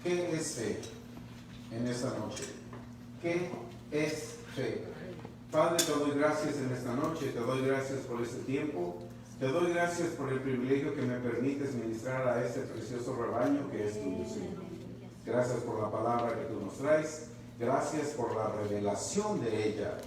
¿Qué es fe en esta noche? ¿Qué es fe? Padre, te doy gracias en esta noche, te doy gracias por este tiempo, te doy gracias por el privilegio que me permites ministrar a este precioso rebaño que es tuyo, Señor. Gracias por la palabra que tú nos traes, gracias por la revelación de ella,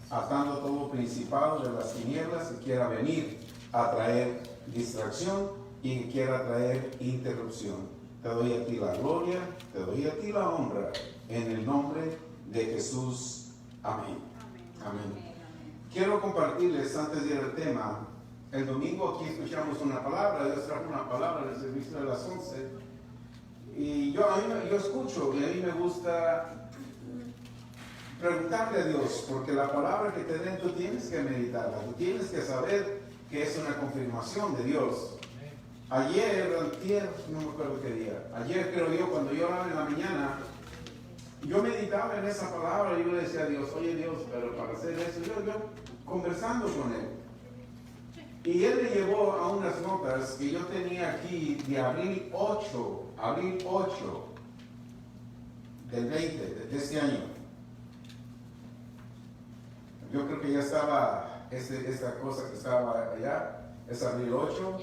atando todo principado de las tinieblas que quiera venir a traer distracción y que quiera traer interrupción. Te doy a ti la gloria, te doy a ti la honra, en el nombre de Jesús. Amén. Amén. Quiero compartirles antes de ir al tema. El domingo aquí escuchamos una palabra, Dios trajo una palabra en el servicio de las 11. Y yo escucho y a mí me gusta preguntarle a Dios, porque la palabra que te den tú tienes que meditarla, tú tienes que saber que es una confirmación de Dios. Ayer, no me acuerdo qué día, ayer creo yo, cuando yo oraba en la mañana, yo meditaba en esa palabra y yo le decía a Dios, oye Dios, pero para hacer eso, yo conversando con Él. Y Él me llevó a unas notas que yo tenía aquí de abril 8 del 20, de este año. Yo creo que ya estaba, esta cosa que estaba allá, es abril 8,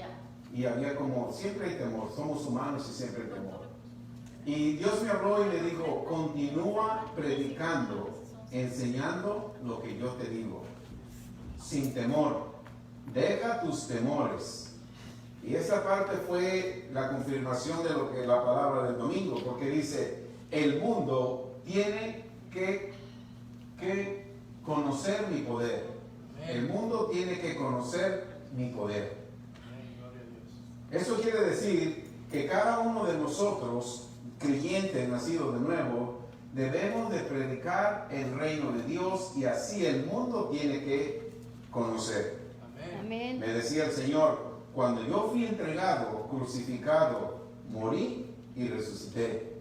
y había como, siempre hay temor, somos humanos y siempre hay temor. Y Dios me habló y me dijo, continúa predicando, enseñando lo que yo te digo, sin temor. Deja tus temores. Y esa parte fue la confirmación de lo que la palabra del domingo, porque dice, el mundo tiene que conocer mi poder. El mundo tiene que conocer mi poder. Eso quiere decir que cada uno de nosotros, creyentes, nacidos de nuevo, debemos de predicar el reino de Dios y así el mundo tiene que conocer. Amén. Me decía el Señor, cuando yo fui entregado, crucificado, morí y resucité.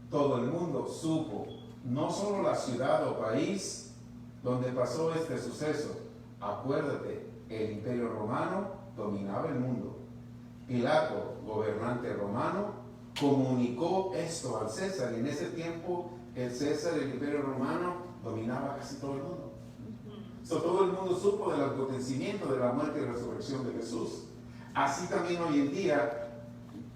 Todo el mundo supo, no solo la ciudad o país donde pasó este suceso. Acuérdate, el Imperio Romano dominaba el mundo. Pilato, gobernante romano, comunicó esto al César, y en ese tiempo el César, el Imperio Romano, dominaba casi todo el mundo. Todo el mundo supo del acontecimiento de la muerte y resurrección de Jesús. Así también hoy en día,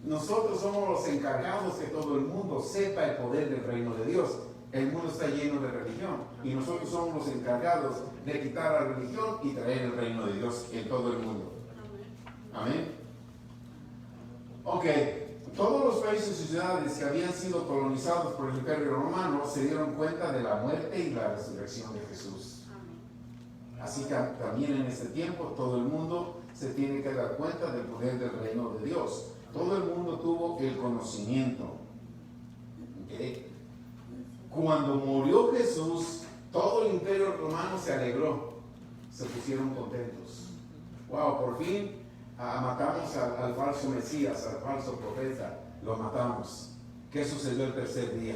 nosotros somos los encargados que todo el mundo sepa el poder del reino de Dios. El mundo está lleno de religión y nosotros somos los encargados de quitar la religión y traer el reino de Dios en todo el mundo. Amén. Ok, todos los países y ciudades que habían sido colonizados por el Imperio Romano se dieron cuenta de la muerte y la resurrección de Jesús. Así que también en este tiempo todo el mundo se tiene que dar cuenta del poder del reino de Dios. Todo el mundo tuvo el conocimiento. ¿Okay? Cuando murió Jesús, todo el Imperio Romano se alegró, se pusieron contentos. Wow, por fin matamos al falso Mesías, al falso profeta, lo matamos. ¿Qué sucedió el tercer día?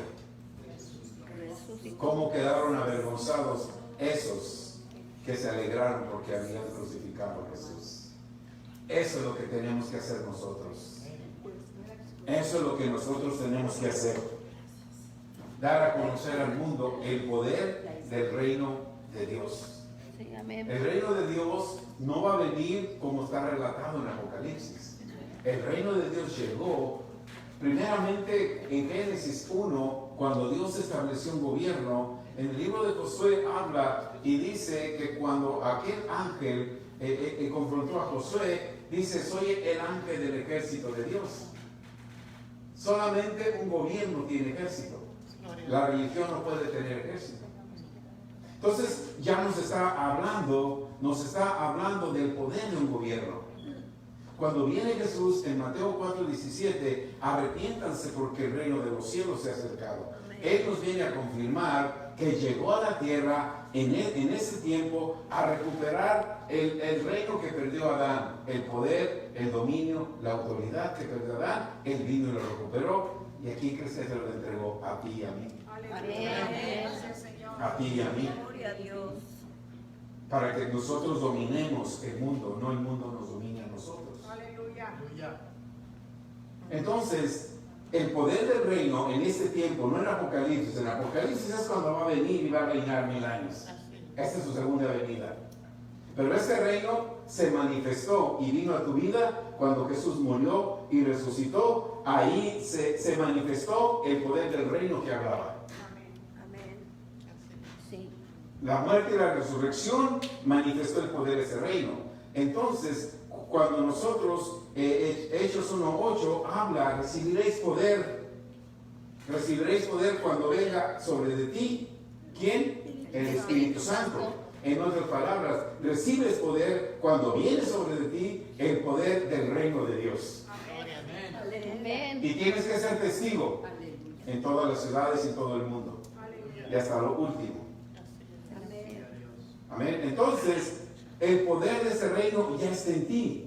¿Cómo quedaron avergonzados esos que se alegraron porque habían crucificado a Jesús? Eso es lo que tenemos que hacer nosotros. Eso es lo que nosotros tenemos que hacer. Dar a conocer al mundo el poder del reino de Dios. El reino de Dios no va a venir como está relatado en Apocalipsis. El reino de Dios llegó primeramente en Génesis 1, cuando Dios estableció un gobierno. En el libro de Josué habla y dice que cuando aquel ángel confrontó a Josué, dice, soy el ángel del ejército de Dios. Solamente un gobierno tiene ejército. La religión no puede tener ejército. Entonces ya nos está hablando del poder de un gobierno. Cuando viene Jesús en Mateo 4:17, arrepiéntanse porque el reino de los cielos se ha acercado. Él nos viene a confirmar que llegó a la tierra en ese tiempo a recuperar el reino que perdió Adán, el poder, el dominio, la autoridad que perdió Adán. Él vino y lo recuperó, y aquí Cristo se lo entregó a ti y a mí. A ti y a mí. Para que nosotros dominemos el mundo, no el mundo nos domine a nosotros. Aleluya. Entonces, el poder del reino en este tiempo, no en Apocalipsis. En Apocalipsis es cuando va a venir y va a reinar 1000 años. Esta es su segunda venida. Pero este reino se manifestó y vino a tu vida cuando Jesús murió y resucitó. Ahí se manifestó el poder del reino que hablaba. Amén. Sí. La muerte y la resurrección manifestó el poder de ese reino. Entonces, cuando nosotros, Hechos 1:8 habla, recibiréis poder cuando venga sobre de ti. ¿Quién? El Espíritu Santo. En otras palabras, recibes poder cuando viene sobre de ti el poder del reino de Dios. Amén. Y tienes que ser testigo en todas las ciudades y en todo el mundo. Y hasta lo último. Amén. Entonces, el poder de ese reino ya está en ti.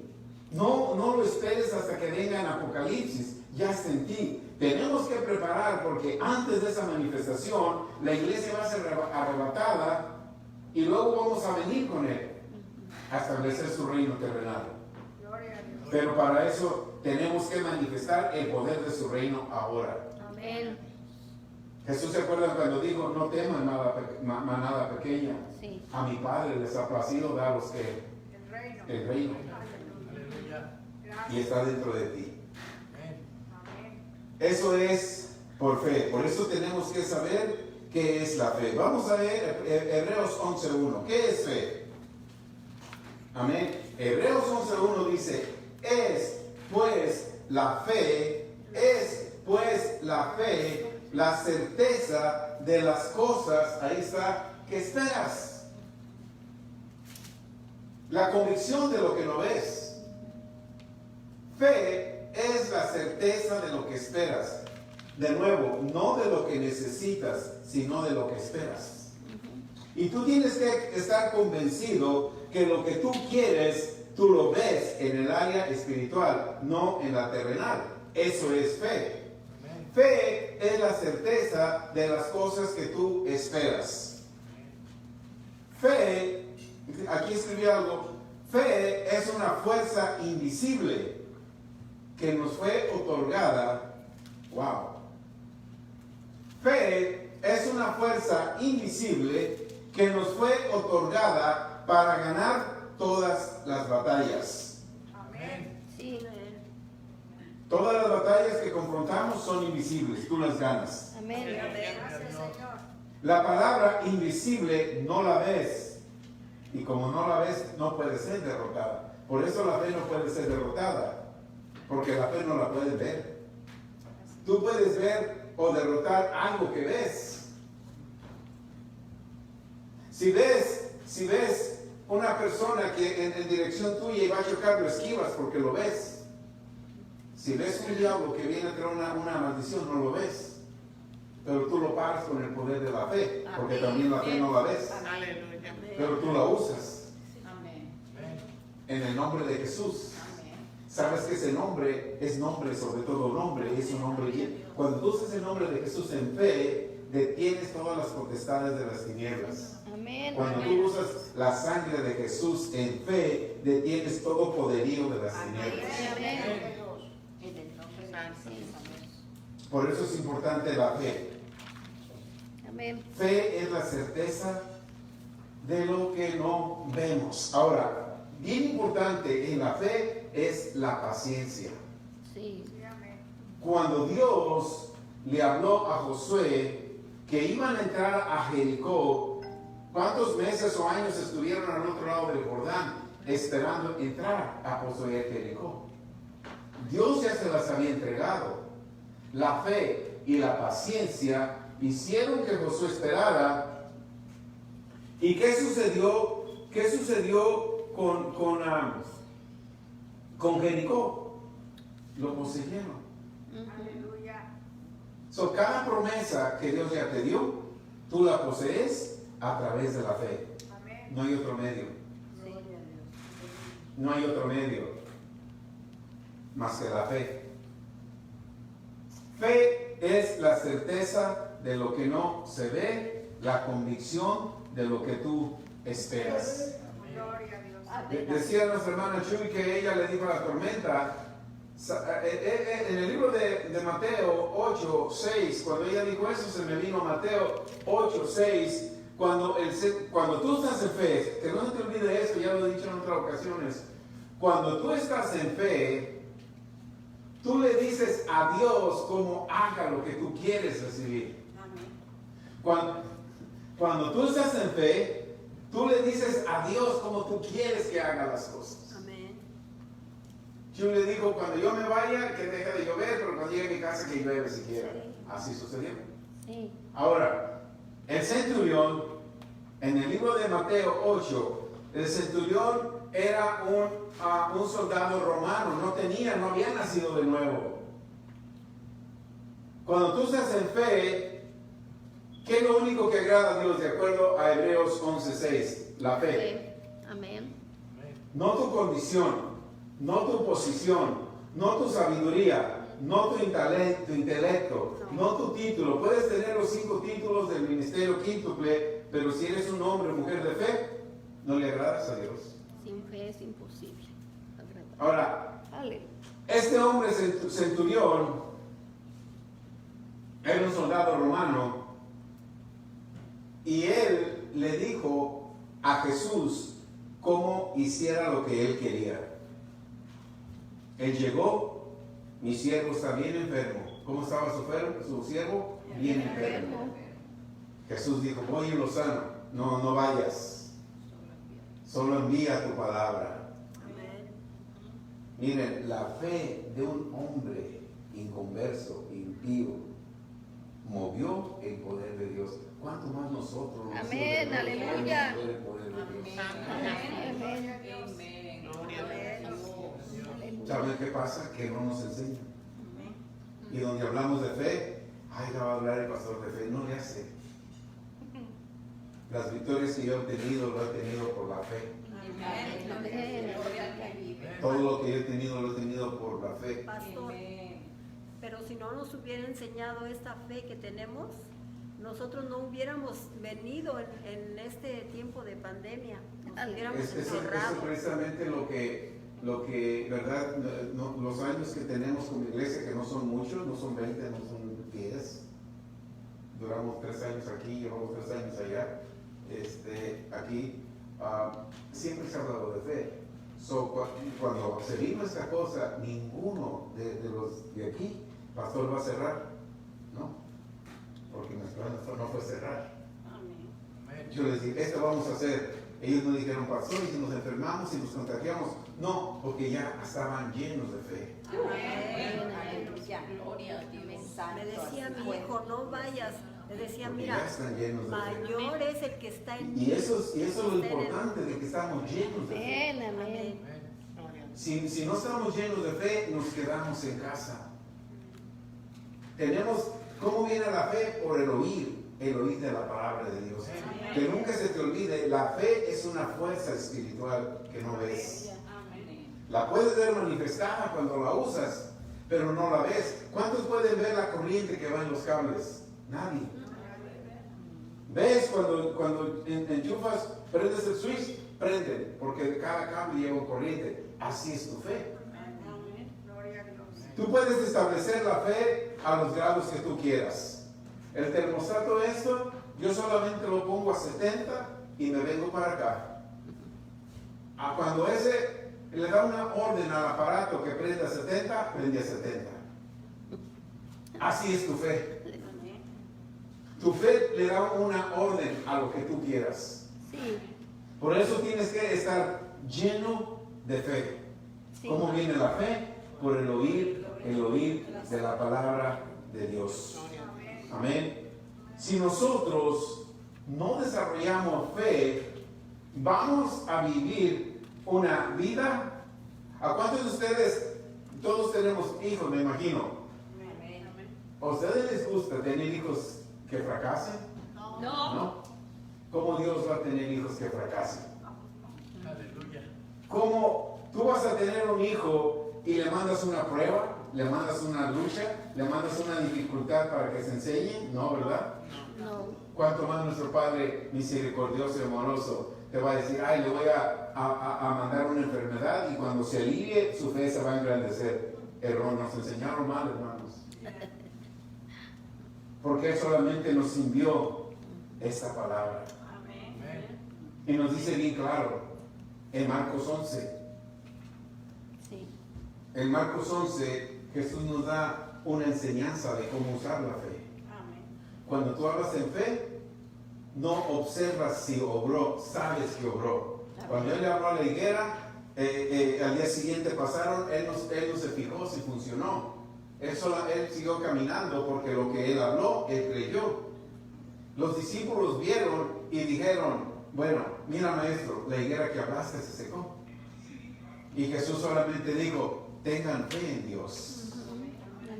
No lo esperes hasta que venga en Apocalipsis. Ya está en ti. Tenemos que preparar porque antes de esa manifestación, la iglesia va a ser arrebatada y luego vamos a venir con él a establecer su reino terrenal. Pero para eso tenemos que manifestar el poder de su reino ahora. Amén. Jesús se acuerda cuando dijo, no teman manada pequeña. Sí. A mi Padre les ha placido daros que el reino. Y está dentro de ti. Eso es por fe. Por eso tenemos que saber qué es la fe. Vamos a ver Hebreos 11:1. ¿Qué es fe? Amén. Hebreos 11:1 dice, es pues la fe la certeza de las cosas, ahí está, que esperas. La convicción de lo que no ves. Fe es la certeza de lo que esperas. De nuevo, no de lo que necesitas, sino de lo que esperas. Y tú tienes que estar convencido que lo que tú quieres, tú lo ves en el área espiritual, no en la terrenal. Eso es fe. Fe es la certeza de las cosas que tú esperas. Fe, aquí escribí algo, fe es una fuerza invisible que nos fue otorgada. Wow. Fe es una fuerza invisible que nos fue otorgada para ganar todas las batallas. Amén. Sí. Todas las batallas que confrontamos son invisibles, tú las ganas. Amén. La palabra invisible no la ves. Y como no la ves, no puede ser derrotada. Por eso la fe no puede ser derrotada. Porque la fe no la puedes ver. Tú puedes ver o derrotar algo que ves. Si ves una persona que en dirección tuya y va a chocar, lo esquivas porque lo ves. Si ves un diablo que viene a traer una maldición, no lo ves. Pero tú lo paras con el poder de la fe, porque también la fe no la ves. Pero tú la usas. En el nombre de Jesús. Sabes que ese nombre es nombre sobre todo nombre, es un nombre bien. Cuando tú usas el nombre de Jesús en fe, detienes todas las potestades de las tinieblas. Amén. Cuando tú usas la sangre de Jesús en fe, detienes todo poderío de las tinieblas. Amén. Por eso es importante la fe. Amén. Fe es la certeza de lo que no vemos. Ahora, bien importante en la fe es la paciencia. Sí. Cuando Dios le habló a Josué que iban a entrar a Jericó, ¿cuántos meses o años estuvieron al otro lado del Jordán esperando entrar a poseer Jericó? Dios ya se las había entregado. La fe y la paciencia hicieron que Josué esperara. ¿Y qué sucedió? ¿Qué sucedió con Jericó? Lo poseyeron. Aleluya. So, cada promesa que Dios ya te dio, tú la posees a través de la fe. Amén. No hay otro medio. No hay otro medio más que la fe. Fe es la certeza de lo que no se ve, la convicción de lo que tú esperas. Decía nuestra hermana Chuy que ella le dijo a la tormenta, En el libro de Mateo 8, 6, cuando ella dijo eso, se me vino Mateo 8, 6, cuando tú estás en fe, que no se te olvide eso, ya lo he dicho en otras ocasiones, cuando tú estás en fe, tú le dices a Dios cómo haga lo que tú quieres recibir. Cuando tú estás en fe, tú le dices a Dios cómo tú quieres que haga las cosas. Amén. Yo le digo, cuando yo me vaya, que deje de llover, pero cuando llegue a mi casa, que llueve siquiera. Sí. Así sucedió. Sí. Ahora, el centurión, en el libro de Mateo 8, el centurión era un soldado romano, no había nacido de nuevo. Cuando tú estás en fe, ¿qué es lo único que agrada a Dios de acuerdo a Hebreos 11:6? La fe. Amén. No tu condición, no tu posición, no tu sabiduría, no tu intelecto, no tu título. Puedes tener los 5 títulos del ministerio quíntuple, pero si eres un hombre o mujer de fe, no le agradas a Dios. Sin fe es imposible agradar. Ahora, Aleluya. este hombre centurión era un soldado romano y él le dijo a Jesús cómo hiciera lo que él quería. Él llegó, mi siervo está bien enfermo. ¿Cómo estaba su siervo? Bien enfermo. Jesús dijo, voy y lo sano. No vayas. Solo envía tu palabra. Amén. Miren, la fe de un hombre inconverso, impío, movió el poder de Dios. ¿Cuánto más nosotros? Amén, nosotros aleluya. podemos mover el poder de Dios? Amén. Aleluya. ¿Saben qué pasa? Que no nos enseñan. Y donde hablamos de fe, ay, ya va a hablar el pastor de fe. No le hace. Las victorias que yo he tenido, lo he tenido por la fe. Amén. Todo lo que yo he tenido, lo he tenido por la fe. Pastor, pero si no nos hubiera enseñado esta fe que tenemos, nosotros no hubiéramos venido en este tiempo de pandemia. Nos hubiéramos Eso encerrado. es precisamente lo que, ¿verdad? Los años que tenemos con la iglesia, que no son muchos, no son 20, no son 10. Duramos 3 años aquí, llevamos 3 años allá. Aquí siempre se ha hablado de fe. Cuando se vino esta cosa, ninguno de los de aquí, pastor, va a cerrar, ¿no? Porque nuestro plan no fue cerrar. Yo les dije, esto vamos a hacer. Ellos nos dijeron, pastor, y si nos enfermamos y nos contagiamos. No, porque ya estaban llenos de fe. Me decía mi hijo, no vayas. Me decía, Porque mira, ya están llenos de fe. mayor es el que está en Y eso es lo importante, de que estamos llenos de fe. Amén. Amén. Si no estamos llenos de fe, nos quedamos en casa. ¿Cómo viene la fe? Por el oír de la palabra de Dios. Que nunca se te olvide, la fe es una fuerza espiritual que no ves. La puedes ver manifestada cuando la usas, pero no la ves. ¿Cuántos pueden ver la corriente que va en los cables? Nadie. ¿Ves cuando enchufas, prendes el switch? Prende, porque cada cable lleva corriente. Así es tu fe. Tú puedes establecer la fe a los grados que tú quieras. El termostato yo solamente lo pongo a 70 y me vengo para acá. Cuando le da una orden al aparato que prenda a 70, prende a 70. Así es tu fe. Tu fe le da una orden a lo que tú quieras. Sí. Por eso tienes que estar lleno de fe. Sí. ¿Cómo viene la fe? Por el oír de la palabra de Dios. Amén. Si nosotros no desarrollamos fe, vamos a vivir una vida. ¿A cuántos de ustedes, todos tenemos hijos, me imagino? ¿A ustedes les gusta tener hijos que fracasen? No. ¿Cómo Dios va a tener hijos que fracasen? ¿Cómo tú vas a tener un hijo y le mandas una prueba, le mandas una lucha, le mandas una dificultad para que se enseñe? No, ¿verdad? No. ¿Cuánto más nuestro Padre misericordioso y amoroso te va a decir, ay, le voy a mandar una enfermedad y cuando se alivie su fe se va a engrandecer? error, nos enseñaron mal, hermanos. Porque Él solamente nos envió esta palabra. Y nos dice bien claro en Marcos 11. Sí. En Marcos 11 Jesús nos da una enseñanza de cómo usar la fe. Cuando tú hablas en fe, no observas si obró, sabes que obró. Cuando Él le habló a la higuera, al día siguiente pasaron, él no se fijó si funcionó. Él siguió caminando porque lo que Él habló, Él creyó. Los discípulos vieron y dijeron, bueno, mira maestro, la higuera que hablaste se secó. Y Jesús solamente dijo, tengan fe en Dios.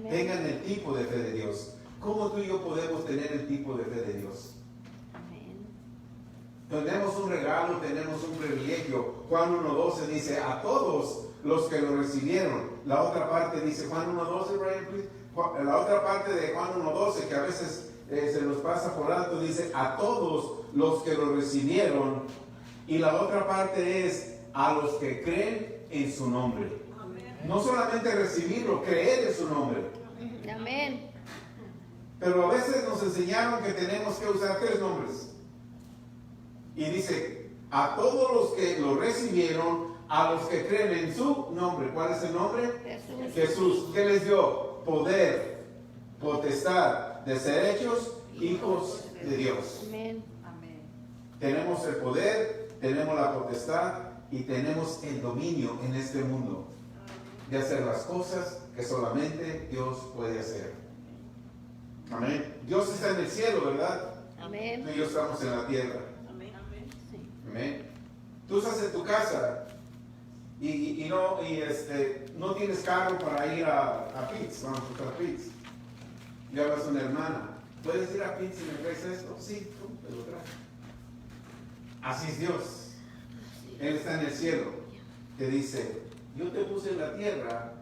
Tengan el tipo de fe de Dios. ¿Cómo tú y yo podemos tener el tipo de fe de Dios? Tenemos un regalo, tenemos un privilegio. Juan 1:12 dice, a todos los que lo recibieron. La otra parte dice, Juan 1:12, Brian, please. La otra parte de Juan 1:12, que a veces se nos pasa por alto, dice, a todos los que lo recibieron. Y la otra parte es, a los que creen en su nombre. Amén. No solamente recibirlo, creer en su nombre. Amén. Pero a veces nos enseñaron que tenemos que usar 3 nombres. Y dice, a todos los que lo recibieron, a los que creen en su nombre. ¿Cuál es el nombre? Jesús. Jesús. ¿Qué les dio? Poder, potestad de ser hechos hijos de Dios. Amén. Tenemos el poder, tenemos la potestad y tenemos el dominio en este mundo de hacer las cosas que solamente Dios puede hacer. Amén. Dios está en el cielo, ¿verdad? Amén. Tú y yo estamos en la tierra. Sí. Amén. Tú estás en tu casa y no tienes carro para ir a Pitts. Vamos a buscar Pitts. Y hablas a una hermana. ¿Puedes ir a Pitts y me traes esto? Sí, tú te lo traes. Así es Dios. Él está en el cielo. Te dice, yo te puse en la tierra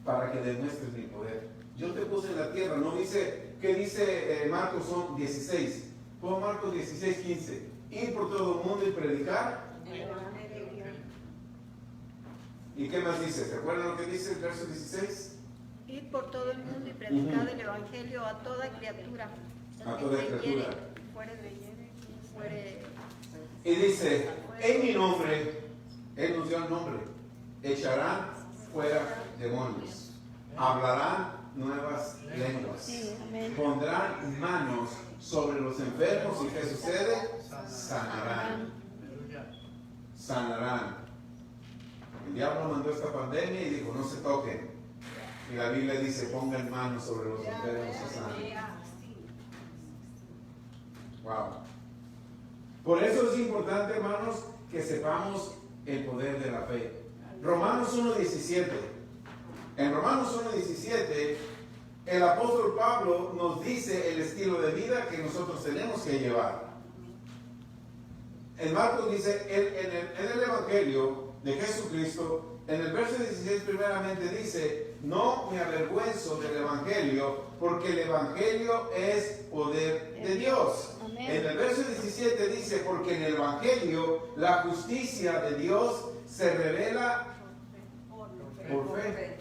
para que demuestres mi poder. Yo te puse en la tierra. No dice, ¿qué dice Marcos 16? Pon Marcos 16:15. Ir por todo el mundo y predicar. ¿Y qué más dice? ¿Se acuerdan lo que dice el verso 16? Ir por todo el mundo y predicar el evangelio a toda criatura. A toda criatura. Fuere. Y dice, en mi nombre, Él nos dio el nombre, echarán fuera demonios, hablarán nuevas lenguas, Sí, amén. pondrán manos sobre los enfermos y ¿qué sucede? Sanarán. Sanarán. El diablo mandó esta pandemia y dijo, no se toquen. Y la Biblia dice, pongan manos sobre los enfermos y sanen. Wow. Por eso es importante, hermanos, que sepamos el poder de la fe. Romanos 1:17. En Romanos 1:17, el apóstol Pablo nos dice el estilo de vida que nosotros tenemos que llevar. En Marcos dice, en el Evangelio de Jesucristo, en el verso 16 primeramente dice, no me avergüenzo del Evangelio, porque el Evangelio es poder de Dios. Amén. En el verso 17 dice, porque en el Evangelio la justicia de Dios se revela por fe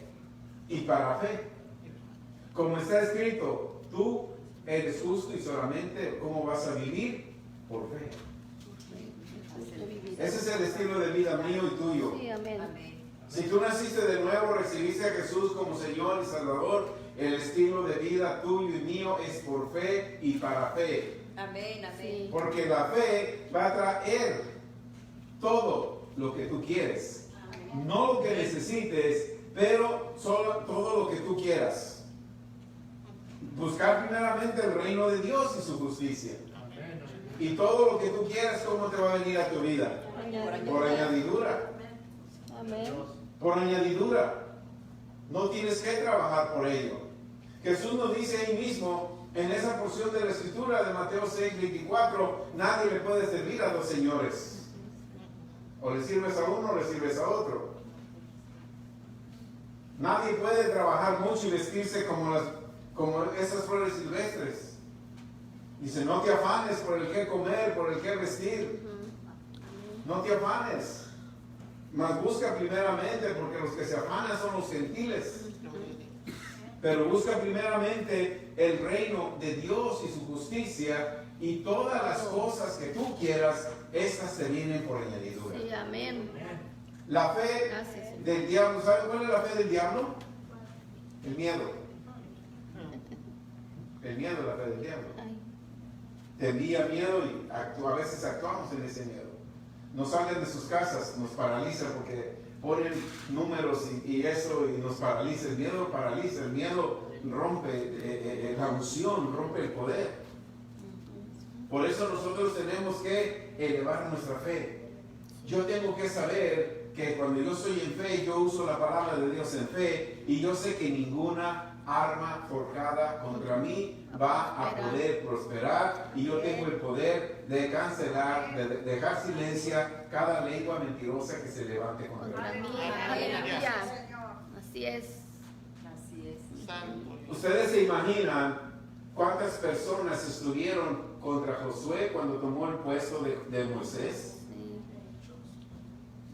y para fe. Como está escrito, tú eres justo y solamente ¿cómo vas a vivir? Por fe. Ese es el estilo de vida mío y tuyo. Sí, amén. Si tú naciste de nuevo, recibiste a Jesús como Señor y Salvador, el estilo de vida tuyo y mío es por fe y para fe. Amén, amén. Sí. Porque la fe va a traer todo lo que tú quieres. No lo que necesites, pero solo todo lo que tú quieras. Buscar primeramente el reino de Dios y su justicia. Y todo lo que tú quieras, ¿cómo te va a venir a tu vida? Por añadidura. Amén. Por añadidura. No tienes que trabajar por ello. Jesús nos dice ahí mismo, en esa porción de la escritura de Mateo 6:24, nadie le puede servir a 2 señores. O le sirves a uno o le sirves a otro. Nadie puede trabajar mucho y vestirse como esas flores silvestres. Dice, no te afanes por el que comer, por el que vestir. No te afanes. Mas busca primeramente, porque los que se afanan son los gentiles. pero busca primeramente el reino de Dios y su justicia, y todas las cosas que tú quieras, estas te vienen por añadidura. Sí, amén. La fe Gracias, Señor. del diablo, ¿sabe cuál es la fe del diablo? El miedo. El miedo es la fe del diablo. Ay, Te envía miedo y a veces actuamos en ese miedo. Nos salen de sus casas, nos paraliza porque ponen números y eso y nos paraliza. El miedo paraliza, el miedo rompe la unción, rompe el poder. Por eso nosotros tenemos que elevar nuestra fe. Yo tengo que saber que cuando yo estoy en fe, yo uso la palabra de Dios en fe, y yo sé que ninguna arma forjada contra mí va a poder prosperar, y yo tengo el poder de cancelar, de dejar silencia cada lengua mentirosa que se levante contra contra mí. mí. Aleluya. Así es. Así es. Santo. Ustedes se imaginan cuántas personas estuvieron contra Josué cuando tomó el puesto de Moisés. Sí.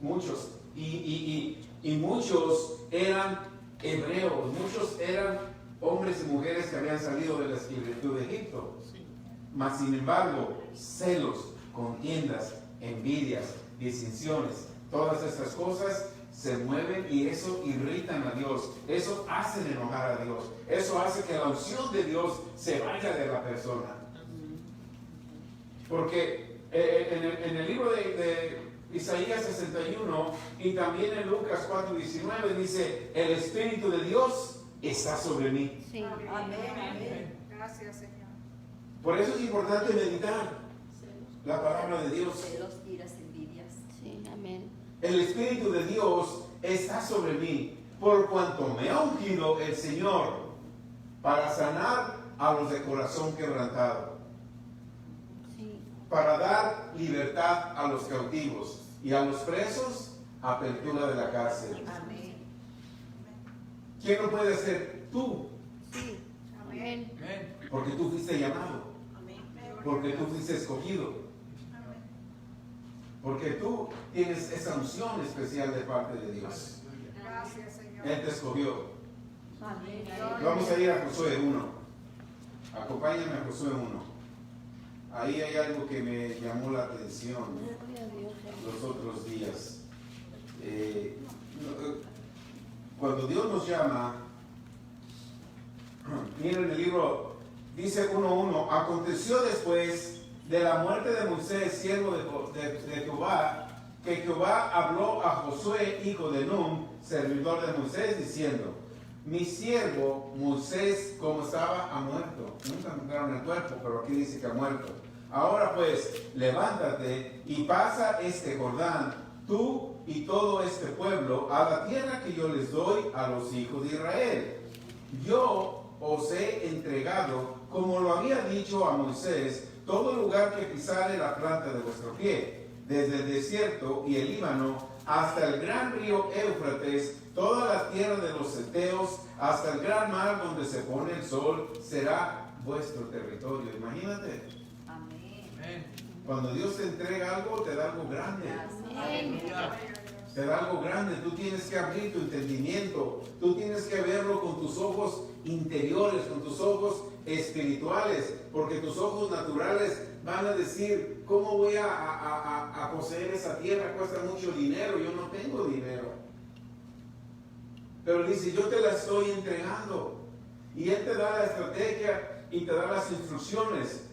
Muchos. Y muchos eran hebreos, muchos eran hombres y mujeres que habían salido de la esclavitud de Egipto. Mas sin embargo, celos, contiendas, envidias, disensiones, todas estas cosas se mueven, y eso irritan a Dios, eso hace enojar a Dios, eso hace que la unción de Dios se vaya de la persona. Porque en el libro de Isaías 61 y también en Lucas 4:19 dice: el Espíritu de Dios está sobre mí. Sí. Amén. Amén. Gracias, Señor. Por eso es importante meditar la palabra de Dios. Celos, iras, envidias. Sí, amén. El Espíritu de Dios está sobre mí, por cuanto me ha ungido el Señor para sanar a los de corazón quebrantado, Sí. para dar libertad a los cautivos y a los presos apertura de la cárcel. Amén. ¿Quién lo puede hacer? Tú, Sí. Amén. porque tú fuiste llamado, Amén. porque tú fuiste escogido, porque tú tienes esa unción especial de parte de Dios. Gracias, Señor. Él te escogió. Amén. Vamos a ir a Josué 1. Acompáñame a Josué 1. Ahí hay algo que me llamó la atención Gloria a Dios. los otros días. Cuando Dios nos llama, miren el libro, dice 1:1, aconteció después de la muerte de Moisés, siervo de Jehová, que Jehová habló a Josué, hijo de Nun, servidor de Moisés, diciendo: mi siervo Moisés, como estaba, ha muerto. Nunca encontraron el cuerpo, pero aquí dice que ha muerto. Ahora pues, levántate y pasa este Jordán, tú y todo este pueblo, a la tierra que yo les doy a los hijos de Israel. Yo os he entregado, como lo había dicho a Moisés, todo lugar que pisare la planta de vuestro pie, desde el desierto y el Líbano hasta el gran río Éufrates, toda la tierra de los Heteos, hasta el gran mar donde se pone el sol, será vuestro territorio. Imagínate, Amén. cuando Dios te entrega algo, te da algo grande. Amén. Te da algo grande. Tú tienes que abrir tu entendimiento, tú tienes que verlo con tus ojos interiores, con tus ojos espirituales, porque tus ojos naturales van a decir: ¿cómo voy a poseer esa tierra? Cuesta mucho dinero, yo no tengo dinero. Pero dice: yo te la estoy entregando, y Él te da la estrategia y te da las instrucciones.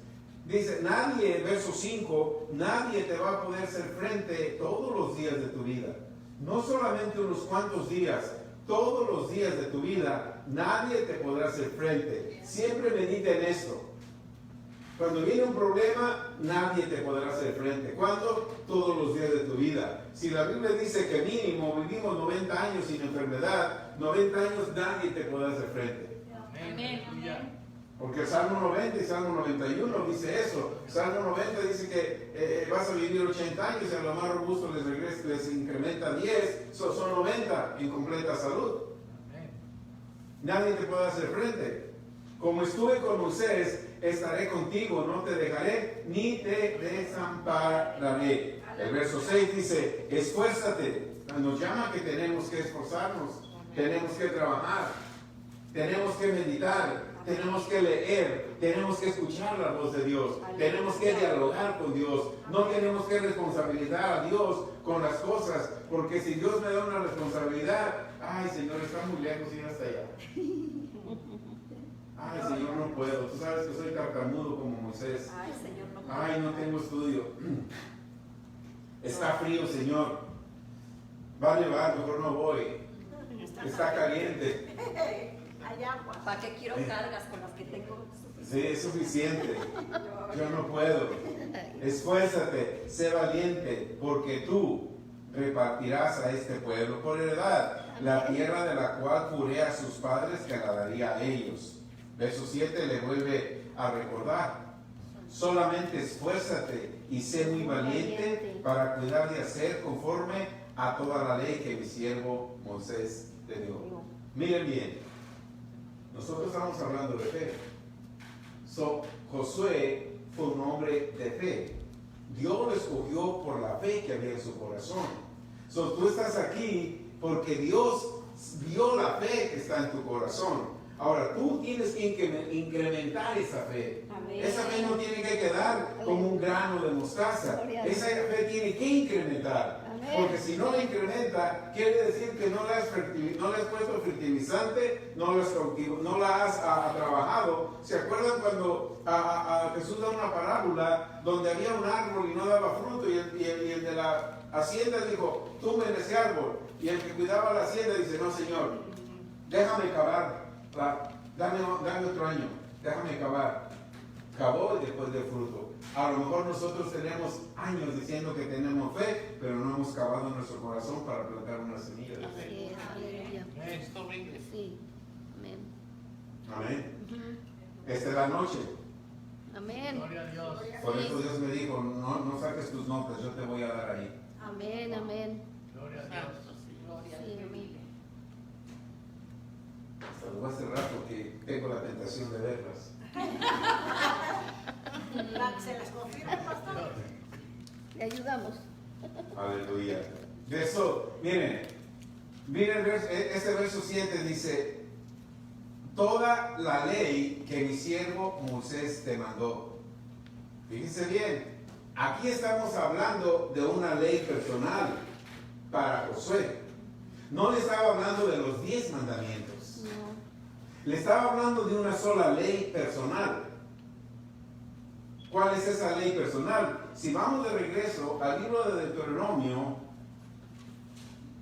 Dice: nadie, verso 5, nadie te va a poder hacer frente todos los días de tu vida. No solamente unos cuantos días, todos los días de tu vida, nadie te podrá hacer frente. Siempre medita en esto. Cuando viene un problema, nadie te podrá hacer frente. ¿Cuándo? Todos los días de tu vida. Si la Biblia dice que mínimo vivimos 90 años sin enfermedad, 90 años nadie te podrá hacer frente. Amén. Porque el Salmo 90 y Salmo 91 dice eso. Salmo 90 dice que vas a vivir 80 años y a lo más robusto les incrementa 10. Son 90 en completa salud. Nadie te puede hacer frente. Como estuve con Moisés, estaré contigo, no te dejaré ni te desampararé. El verso 6 dice: esfuérzate. Nos llama que tenemos que esforzarnos, tenemos que trabajar. Tenemos que meditar, tenemos que leer, tenemos que escuchar la voz de Dios, tenemos que dialogar con Dios, no tenemos que responsabilizar a Dios con las cosas, porque si Dios me da una responsabilidad, ay Señor, está muy lejos ir hasta allá. Ay Señor, no puedo, tú sabes que soy tartamudo como Moisés. Ay, Señor, no puedo. Ay, no tengo estudio. Está frío, Señor. Va a nevar, mejor no voy. Está caliente. Hay agua. ¿Para qué quiero cargas con las que tengo? Sí, es suficiente. Yo no puedo. Esfuérzate, sé valiente, porque tú repartirás a este pueblo por heredad la tierra de la cual juré a sus padres que la daría a ellos. Verso 7 le vuelve a recordar. Solamente esfuérzate y sé muy valiente para cuidar de hacer conforme a toda la ley que mi siervo Moisés te dio. Miren bien, nosotros estamos hablando de fe. Josué fue un hombre de fe. Dios lo escogió por la fe que había en su corazón. Tú estás aquí porque Dios vio la fe que está en tu corazón. Ahora, tú tienes que incrementar esa fe. Amén. Esa fe no tiene que quedar como un grano de mostaza. Esa fe tiene que incrementar. Amén. Porque si no la incrementa, quiere decir que no le has puesto fertilizante, no la has trabajado. ¿Se acuerdan cuando a Jesús da una parábola donde había un árbol y no daba fruto? Y el de la hacienda dijo, tumben ese árbol. Y el que cuidaba la hacienda dice, no Señor, déjame cavar. Dame otro año, déjame cavar. Cavó y después de fruto. A lo mejor nosotros tenemos años diciendo que tenemos fe, pero no hemos cavado en nuestro corazón para plantar una semilla de Así fe. es, aleluya. Sí, amén. Amén. Esta es la noche. Amén. Por eso Dios me dijo, no saques tus notas, yo te voy a dar ahí. Amén, amén. Gloria a Sí, Dios. amén. Hasta lo voy a cerrar porque tengo la tentación de verlas. ¿Se les confirma, pastor? Le ayudamos. Aleluya. De eso, miren este verso 7 dice, toda la ley que mi siervo Moisés te mandó. Fíjense bien, aquí estamos hablando de una ley personal para Josué. No le estaba hablando de los 10 mandamientos. No. Le estaba hablando de una sola ley personal. ¿Cuál es esa ley personal? Si vamos de regreso al libro de Deuteronomio,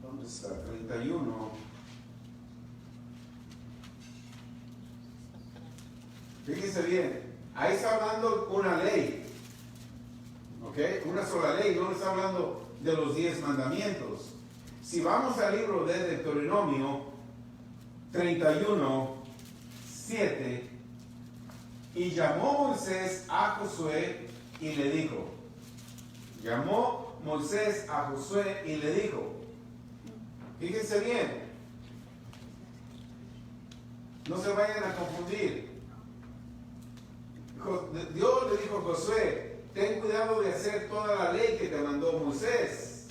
¿dónde está? 31. Fíjense bien, ahí está hablando una ley. ¿Ok? Una sola ley, no está hablando de los 10 mandamientos. Si vamos al libro de Deuteronomio 31, 7, y llamó Moisés a Josué y le dijo, fíjense bien, no se vayan a confundir. Dios le dijo a Josué, ten cuidado de hacer toda la ley que te mandó Moisés.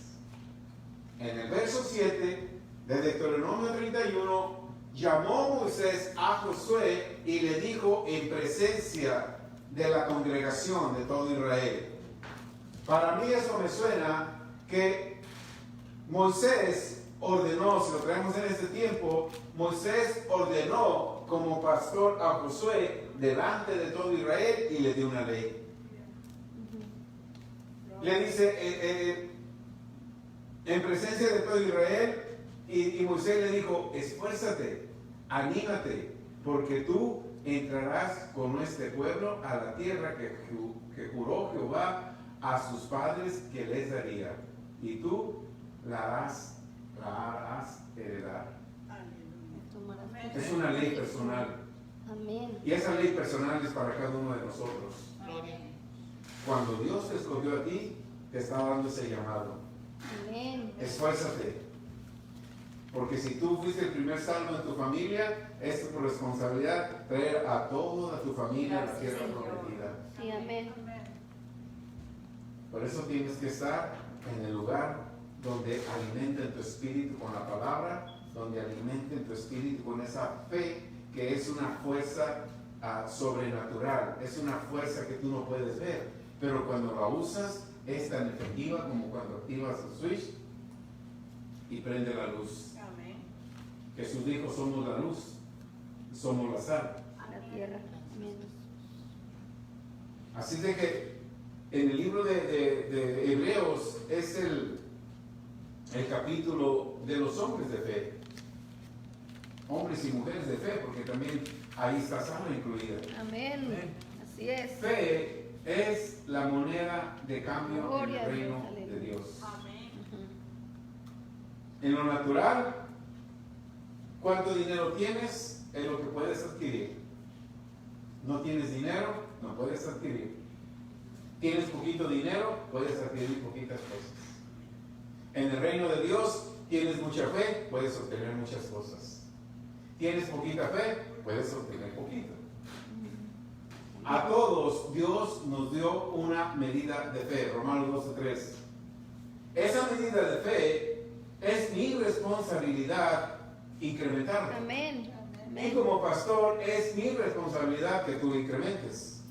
En el verso 7 de Deuteronomio 31, llamó Moisés a Josué y le dijo en presencia de la congregación de todo Israel. Para mí eso me suena que Moisés ordenó, si lo traemos en este tiempo, Moisés ordenó como pastor a Josué delante de todo Israel y le dio una ley. Le dice, en presencia de todo Israel, y Moisés le dijo, esfuérzate, anímate, porque tú entrarás con este pueblo a la tierra que juró Jehová a sus padres que les daría, y tú la harás heredar. Es una ley personal. Amén. Y esa ley personal es para cada uno de nosotros. Cuando Dios te escogió a ti, te está dando ese llamado. Amén. Esfuérzate. Porque si tú fuiste el primer salvo en tu familia, es tu responsabilidad traer a toda tu familia a la tierra prometida. Sí, amén. Por eso tienes que estar en el lugar donde alimenten tu espíritu con la palabra, donde alimenten tu espíritu con esa fe que es una fuerza sobrenatural, es una fuerza que tú no puedes ver, pero cuando la usas es tan efectiva como cuando activas el switch y prende la luz. Amén. Jesús dijo, somos la luz, somos la sal. La tierra. Amén. Así de que en el libro de Hebreos es el capítulo de los hombres de fe, hombres y mujeres de fe, porque también ahí está Sara incluida. Amén. Así es. Fe es la moneda de cambio Gloria en el a Dios, reino aleluya. de Dios. Amén. Ujú. En lo natural, ¿cuánto dinero tienes? Es lo que puedes adquirir. No tienes dinero, no puedes adquirir. Tienes poquito dinero, puedes adquirir poquitas cosas. En el reino de Dios, tienes mucha fe, puedes obtener muchas cosas. Tienes poquita fe, puedes obtener poquito. A todos Dios nos dio una medida de fe, Romanos 12:3. Esa medida de fe es mi responsabilidad incrementarla. Amén. Y Amén. como pastor es mi responsabilidad que tú incrementes.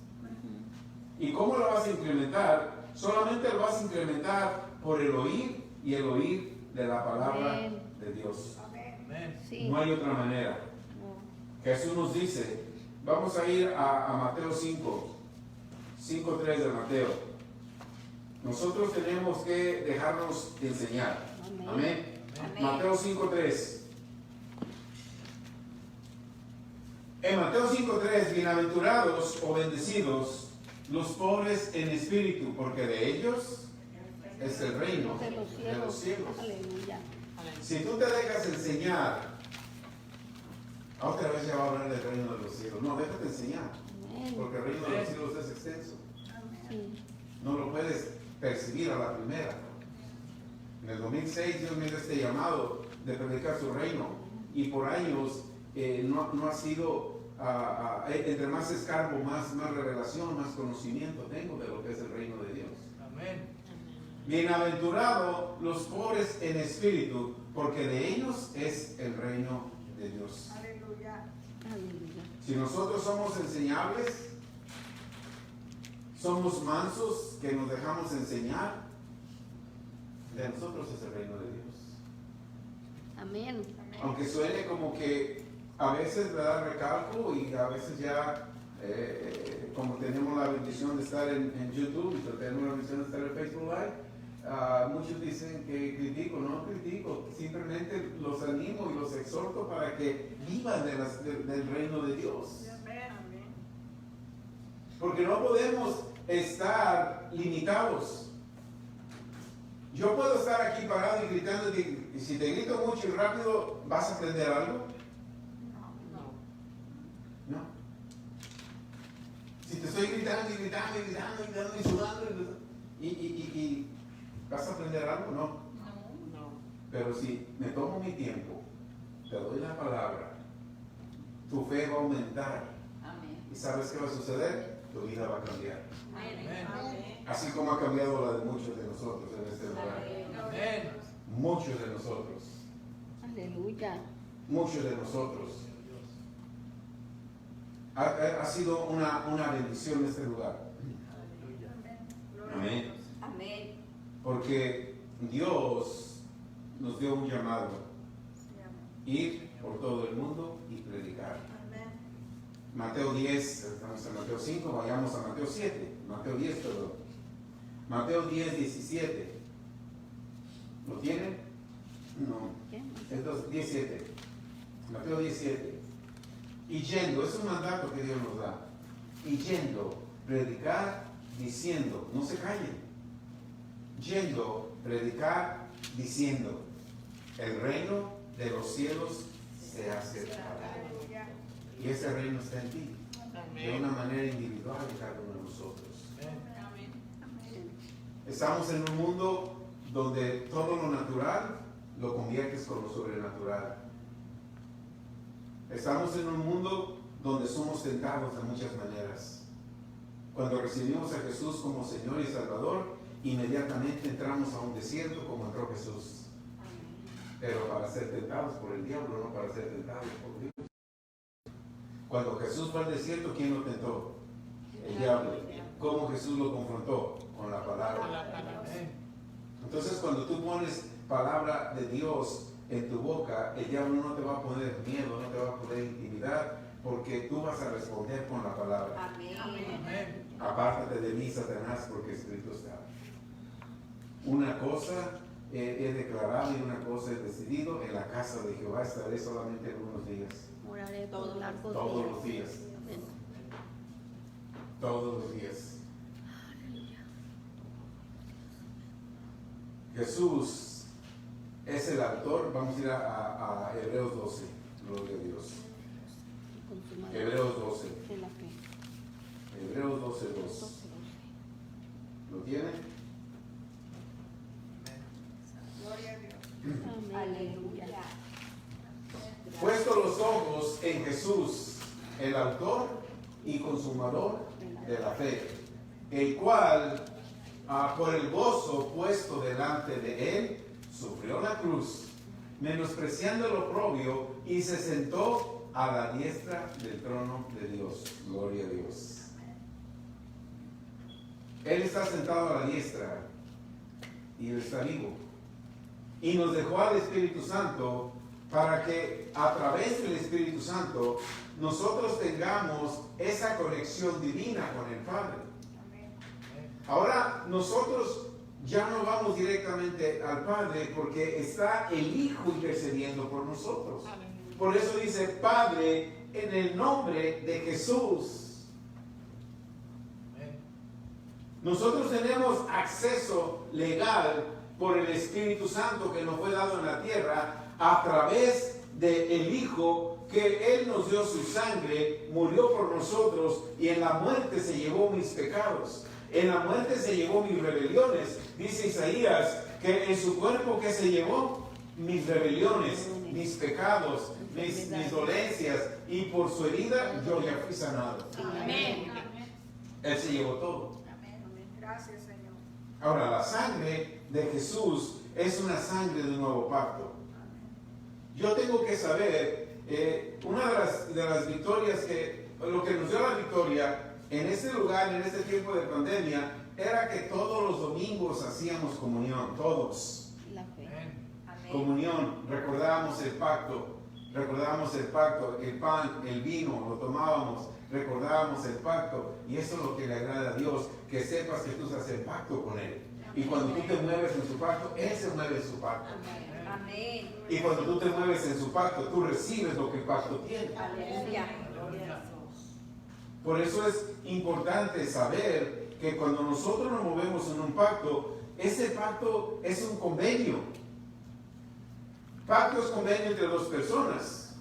¿Y cómo lo vas a incrementar? Solamente lo vas a incrementar por el oír y el oír de la palabra Amén. de Dios. Amén. Sí. No hay otra manera. No. Jesús nos dice, vamos a ir a Mateo 5:3 de Mateo. Nosotros tenemos que dejarnos enseñar. Amén. Amén. Amén. Mateo 5:3. En Mateo 5:3, bienaventurados o bendecidos los pobres en espíritu, porque de ellos es el reino De los de los cielos. Aleluya. Si tú te dejas enseñar, otra vez ya va a hablar del reino de los cielos. No, déjate enseñar, Amén. porque el reino de los cielos es extenso. Sí. No lo puedes percibir a la primera. En el 2006 Dios me dio este llamado de predicar su reino y por años no ha sido, entre más escarbo, más revelación, más conocimiento tengo de lo que es el reino de Dios. Amén. Bienaventurados los pobres en espíritu, porque de ellos es el reino de Dios. Aleluya. Aleluya. Si nosotros somos enseñables, somos mansos, que nos dejamos enseñar, de nosotros es el reino de Dios. Amén. Aunque suene como que a veces me da recalco y a veces ya, como tenemos la bendición de estar en YouTube y tenemos la bendición de estar en Facebook Live, muchos dicen que critico. No critico, simplemente los animo y los exhorto para que vivan del reino de Dios. Amén. Porque no podemos estar limitados. Yo puedo estar aquí parado y gritando, y si te grito mucho y rápido, ¿vas a aprender algo? No. Si te estoy gritando y sudando, y ¿vas a aprender algo? No. Pero si me tomo mi tiempo, te doy la palabra, tu fe va a aumentar. Amén. ¿Y sabes qué va a suceder? Tu vida va a cambiar. Amén. Amén. Así como ha cambiado la de muchos de nosotros en este lugar. Amén. Muchos de nosotros. Aleluya. Muchos de nosotros. Ha sido una bendición este lugar. Amén. Amén. Porque Dios nos dio un llamado. Ir por todo el mundo y predicar. Amén. Mateo 10, estamos en Mateo 5, vayamos a Mateo 7. Mateo 10, perdón. Mateo 10, 17. ¿Lo tienen? No. ¿Qué? Entonces, 17. Mateo 17. Y yendo, es un mandato que Dios nos da. Y yendo, predicar, diciendo, no se callen. Yendo, predicar, diciendo, el reino de los cielos se ha acercado. Aleluya. Y ese reino está en ti, de una manera individual en cada uno de nosotros. Amén. Estamos en un mundo donde todo lo natural lo conviertes con lo sobrenatural. Estamos en un mundo donde somos tentados de muchas maneras. Cuando recibimos a Jesús como Señor y Salvador, inmediatamente entramos a un desierto como entró Jesús. Pero para ser tentados por el diablo, no para ser tentados por Dios. Cuando Jesús fue al desierto, ¿quién lo tentó? El diablo. ¿Cómo Jesús lo confrontó? Con la palabra. Amén. Entonces, cuando tú pones palabra de Dios en tu boca, el diablo no te va a poner miedo, no te va a poder intimidar, porque tú vas a responder con la palabra. Amén. Amén. Apártate de mí, Satanás, porque escrito está. Una cosa he declarado y una cosa he decidido: en la casa de Jehová estaré solamente algunos días. Moraré por largos Todos días. los días. Amén. Todos los días. Jesús es el autor. Vamos a ir a Hebreos 12. Gloria a Dios. Consumador Hebreos 12. de la fe. Hebreos 12, 2. ¿Lo tienen? Gloria a Dios. Amén. Aleluya. Puesto los ojos en Jesús, el autor y consumador de la fe, el cual, por el gozo puesto delante de él, sufrió la cruz, menospreciando el oprobio, y se sentó a la diestra del trono de Dios. Gloria a Dios. Él está sentado a la diestra y él está vivo. Y nos dejó al Espíritu Santo para que a través del Espíritu Santo nosotros tengamos esa conexión divina con el Padre. Ahora nosotros ya no vamos directamente al Padre, porque está el Hijo intercediendo por nosotros. Por eso dice: Padre, en el nombre de Jesús. Nosotros tenemos acceso legal por el Espíritu Santo que nos fue dado en la tierra a través del Hijo, que Él nos dio su sangre, murió por nosotros y en la muerte se llevó mis pecados. En la muerte se llevó mis rebeliones. Dice Isaías que en su cuerpo, que se llevó mis rebeliones, mis pecados, mis dolencias, y por su herida yo ya fui sanado. Amén. Él se llevó todo. Gracias, Señor. Ahora, la sangre de Jesús es una sangre de un nuevo pacto. Yo tengo que saber, una de las victorias lo que nos dio la victoria en este lugar, en este tiempo de pandemia, era que todos los domingos hacíamos comunión, todos. La fe. Amén. Comunión, recordábamos el pacto, el pan, el vino, lo tomábamos, recordábamos el pacto, y eso es lo que le agrada a Dios, que sepas que tú haces pacto con Él. Y cuando tú te mueves en su pacto, Él se mueve en su pacto. Amén. Y cuando tú te mueves en su pacto, tú recibes lo que el pacto tiene. Aleluya. Por eso es importante saber que cuando nosotros nos movemos en un pacto, ese pacto es un convenio. Pacto es convenio entre dos personas.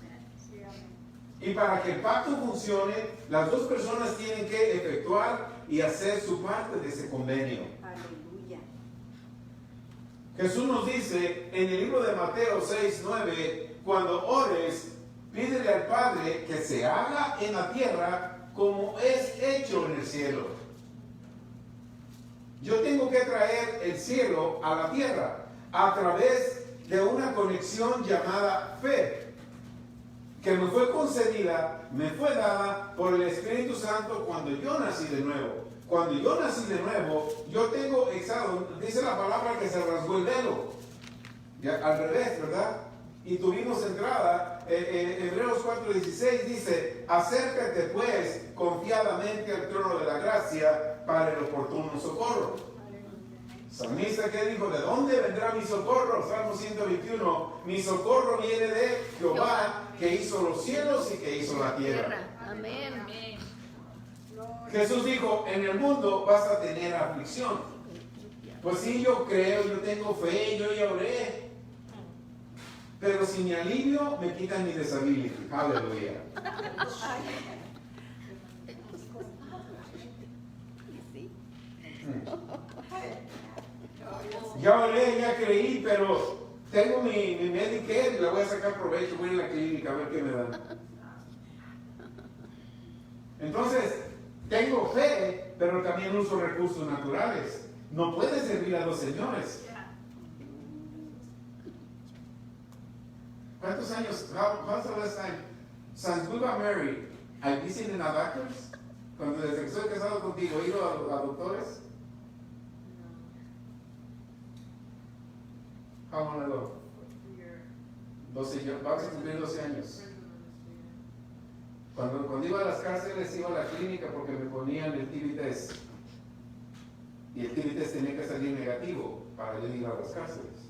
Y para que el pacto funcione, las dos personas tienen que efectuar y hacer su parte de ese convenio. Aleluya. Jesús nos dice en el libro de Mateo 6:9, cuando ores, pídele al Padre que se haga en la tierra como es hecho en el cielo. Yo tengo que traer el cielo a la tierra a través de una conexión llamada fe, que me fue concedida, me fue dada por el Espíritu Santo cuando yo nací de nuevo. Cuando yo nací de nuevo, yo tengo dice la palabra que se rasgó el velo. Ya, al revés, ¿verdad? Y tuvimos entrada. Hebreos 4:16 dice: acércate pues confiadamente al trono de la gracia para el oportuno socorro. Salmista, ¿qué dijo? ¿De dónde vendrá mi socorro? Salmo 121: mi socorro viene de Jehová, que hizo los cielos y que hizo la tierra. Amén. Amén. Jesús dijo: en el mundo vas a tener aflicción. Pues sí, yo creo, yo tengo fe, yo ya oré. Pero si mi alivio, me quitan mi disability. Aleluya. Sí. Ya oré, ya creí, pero tengo mi Medicare y la voy a sacar provecho. Voy a la clínica a ver qué me dan. Entonces, tengo fe, pero también uso recursos naturales. No puedes servir a dos señores. ¿Cuántos años? How's the last time? Since we got married, ¿Hay visiting a doctors? Cuando desde que estoy casado contigo, ¿he ido a doctores? How long ago? 12 años, vamos a cumplir 12 años. Cuando iba a las cárceles, iba a la clínica porque me ponían el TB test. Y el TB test tenía que salir negativo para yo ir a las cárceles.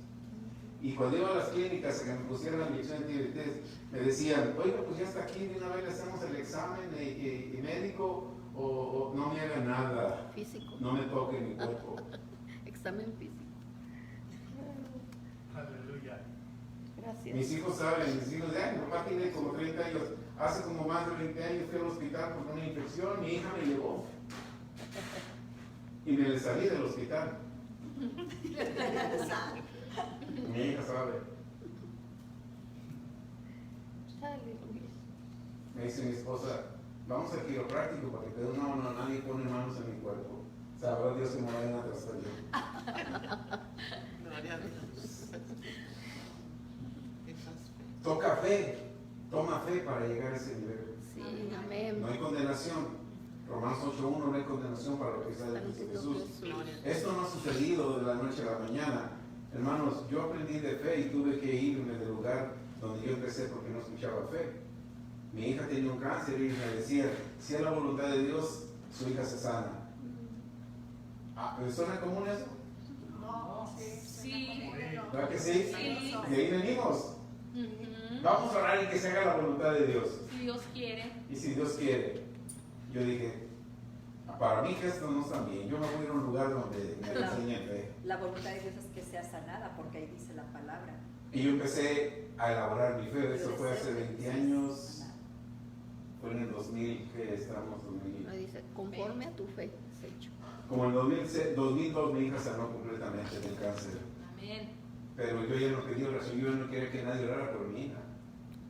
Y cuando iba a las clínicas que me pusieran la inyección de TB test, me decían, oiga, pues ya está aquí, de una vez le hacemos el examen y médico, o no me haga nada, Físico. no me toque mi cuerpo. Examen físico. Aleluya. Gracias. Mis hijos saben, mis hijos, mi papá tiene como 30 años, hace como más de 20 años fui al hospital por una infección, mi hija me llevó. Y me le salí del hospital. Mi hija sabe. Aleluya. Me dice mi esposa, vamos al quiropráctico para que te no, nadie pone manos en mi cuerpo. Sabrá Dios que me vayan a trastornar. Gloria a Dios. Toca fe, toma fe para llegar a ese nivel. Sí, amén. No hay condenación. Romanos 8:1, no hay condenación para lo que está en Cristo Jesús. Esto no ha sucedido de la noche a la mañana. Hermanos, yo aprendí de fe y tuve que irme del lugar donde yo empecé porque no escuchaba fe. Mi hija tenía un cáncer y me decía, si es la voluntad de Dios, su hija se sana. ¿Suena común eso? No, Sí. ¿Verdad que sí? Sí. Y ahí venimos. Vamos a orar y que se haga la voluntad de Dios. Si Dios quiere. Y si Dios quiere, yo dije, para mí que esto no está bien, yo me voy a ir a un lugar donde me enseñen fe. La voluntad de Dios es que sea sanada, porque ahí dice la palabra. Y yo empecé a elaborar mi fe, eso fue hace 20 años, fue en el 2000, que estamos, 2000. No dice, conforme a tu fe es hecho. Como en 2002 mi hija sanó completamente del cáncer. Amén. Pero yo ya no pedí oración, yo no quería que nadie orara por mi hija.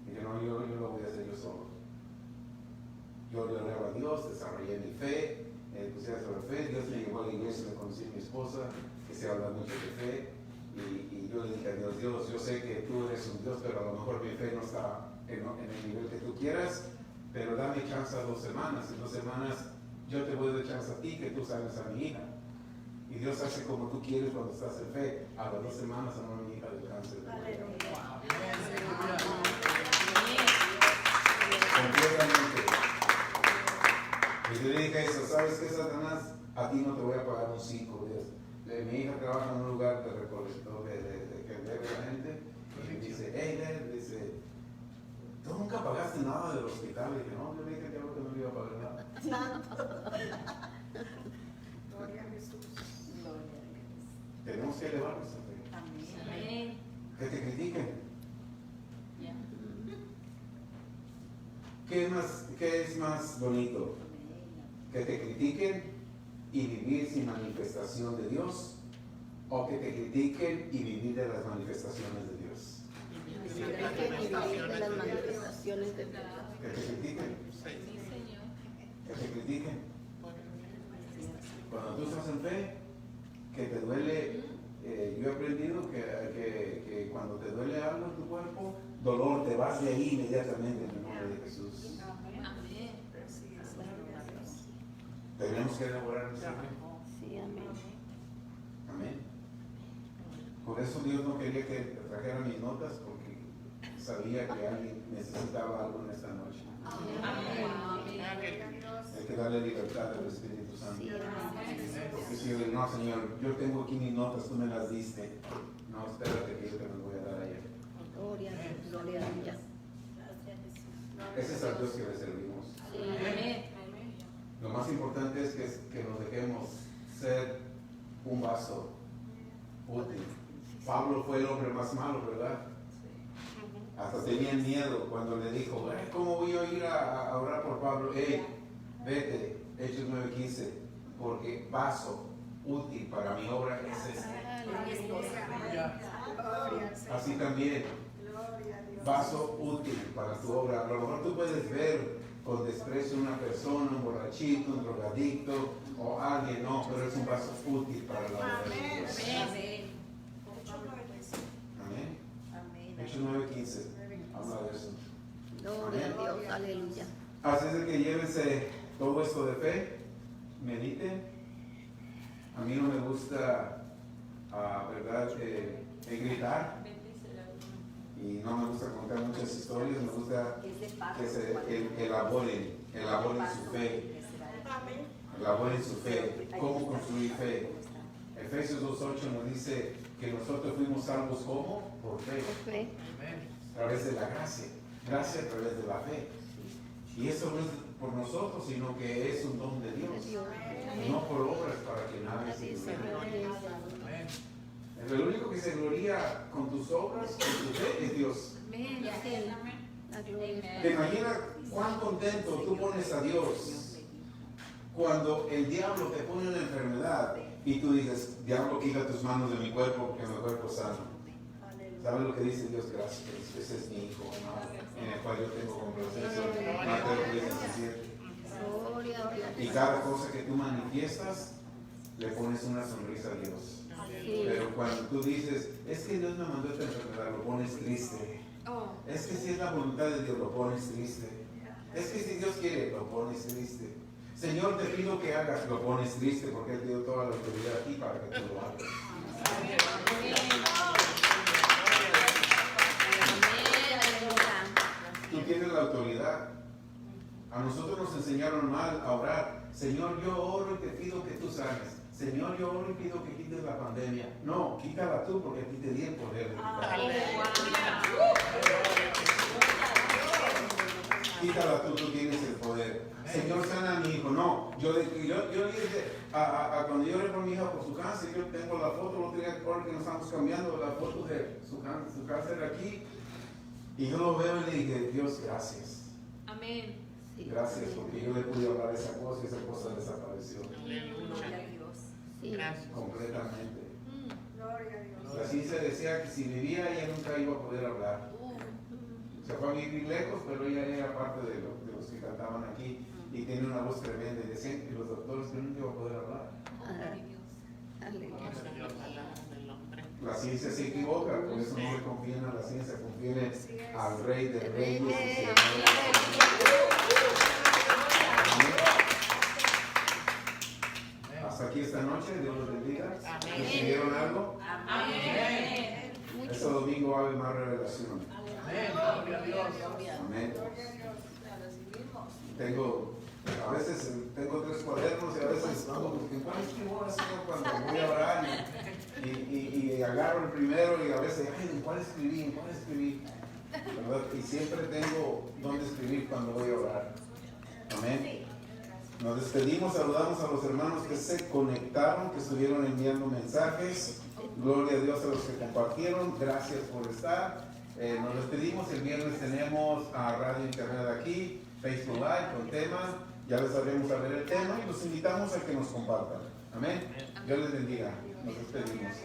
Dije, no, yo lo voy a hacer yo solo. Yo le oraba a Dios, desarrollé mi fe, puse sobre fe, Dios me llevó a la iglesia, me conocí a mi esposa, que se habla mucho de fe, y yo le dije a Dios, yo sé que tú eres un Dios, pero a lo mejor mi fe no está en el nivel que tú quieras, pero dame chance a 2 semanas, en 2 semanas yo te voy a dar chance a ti que tú sanes a mi hija. Y Dios hace como tú quieres cuando estás en fe. A las 2 semanas sanó a mi hija del cáncer. Completamente. Y yo le dije eso, ¿sabes qué, Satanás? A ti no te voy a pagar un 5 días. Mi hija trabaja en un lugar de recolector que bebe la gente. Y me dice, hey, dice, ¿tú nunca pagaste nada del hospital? Y dije, no, yo le dije que no le iba a pagar nada. Gloria a Jesús. Gloria a Dios. Tenemos que elevarnos a fe. Amén. Que te critiquen. Ya. ¿Qué es más bonito? ¿Que te critiquen y vivir sin manifestación de Dios? ¿O que te critiquen y vivir de las manifestaciones de Dios? Que vivir de las manifestaciones de Dios. ¿Que te critiquen? Sí, Señor. ¿Que te critiquen? Cuando tú estás en fe, que te duele, yo he aprendido que cuando te duele algo en tu cuerpo, dolor, te vas de ahí inmediatamente en el nombre de Jesús. Amén. Tenemos que elaborar nuestra fe. Sí, amén. Amén. Por eso Dios no quería que trajera mis notas, porque sabía que alguien necesitaba algo en esta noche. Amén. Hay que darle libertad al Espíritu Santo. Sí, amén. Porque si yo digo, no, Señor, yo tengo aquí mis notas, tú me las diste. No, espérate que yo te las voy a dar ayer. Gloria a Dios, gloria a Dios. Ese es el Dios que le servimos. Amén. Lo más importante es que nos dejemos ser un vaso útil. Pablo fue el hombre más malo, ¿verdad? Hasta tenían miedo cuando le dijo, ¿cómo voy a ir a orar por Pablo? Vete, Hechos 9:15, porque vaso útil para mi obra es este. Así también, Gloria a Dios. vaso útil para tu obra. A lo mejor tú puedes ver con desprecio a una persona, un borrachito, un drogadicto o alguien, no, pero es un vaso útil para la obra de Dios. Amén. Amén. Amén. Hechos 9:15 habla de eso. Gloria a Dios, aleluya. Así es de que llévense todo esto de fe, mediten. A mí no me gusta, ¿verdad?, gritar. Y no me gusta contar muchas historias, me gusta que se elaboren su fe. Elaboren su fe. ¿Cómo construir fe? Efesios 2:8 nos dice que nosotros fuimos salvos ¿cómo? Por fe. Fe. A través de la gracia. Gracia a través de la fe. Y eso no es por nosotros, sino que es un don de Dios. No por obras para que nadie se gloríe. El único que se gloria con tus obras, con tu fe, es Dios. La gloria. ¿Te imaginas cuán contento tú pones a Dios cuando el diablo te pone una enfermedad y tú dices, diablo, quita tus manos de mi cuerpo porque mi cuerpo es sano? ¿Sabes lo que dice Dios? Gracias, ese es mi hijo, ¿no?, en el cual yo tengo complacencia. Mateo 3:17. Gloria a Dios. Y cada cosa que tú manifiestas, le pones una sonrisa a Dios. Sí. Pero cuando tú dices, es que Dios me mandó esta enfermedad, lo pones triste. Es que si es la voluntad de Dios, lo pones triste. Es que si Dios quiere, lo pones triste. Señor, te pido que hagas, lo pones triste porque Él te dio toda la autoridad a ti para que tú lo hagas. Tú tienes la autoridad. A nosotros nos enseñaron mal a orar. Señor, yo oro y te pido que tú sanes. Señor, yo oro y pido que quites la pandemia. No, quítala tú porque a ti te di el poder de quitarla. Quítala tú tienes el poder. Señor, sana a mi hijo. No, yo dije, cuando yo oré por mi hija por su cáncer, yo tengo la foto, no tenía que nos estamos cambiando la foto de su cáncer aquí. Y yo lo veo y le dije, Dios, gracias. Amén. Gracias, porque yo le pude hablar esa cosa y esa cosa desapareció. Sí. Gracias. Completamente. Gloria a Dios. La ciencia decía que si vivía ella nunca iba a poder hablar. Se fue a vivir lejos, pero ella era parte de los que cantaban aquí y tiene una voz tremenda. Y decían que los doctores que nunca iba a poder hablar. Aleluya. Señor, ojalá del hombre. La ciencia se equivoca, por eso no le confíen a la ciencia, confíen al Rey de Reyes y Señor. Hasta aquí esta noche, Dios los bendiga. ¿Recibieron algo? Amén. Este domingo va a haber más revelación. Gloria a Dios. Amén. Gloria a Dios. A veces tengo 3 cuadernos y a veces vamos porque ¿cuál escribo ahora, Señor? Cuando voy a orar y agarro el primero y a veces, ay, ¿en cuál escribí? ¿En cuál escribí? ¿Verdad? Y siempre tengo dónde escribir cuando voy a orar. Amén. Nos despedimos, saludamos a los hermanos que se conectaron, que estuvieron enviando mensajes. Gloria a Dios a los que compartieron. Gracias por estar. Nos despedimos. El viernes tenemos a Radio Internet aquí, Facebook Live con tema. Ya les haremos saber el tema y los invitamos a que nos compartan. Amén. Dios les bendiga. Nos despedimos.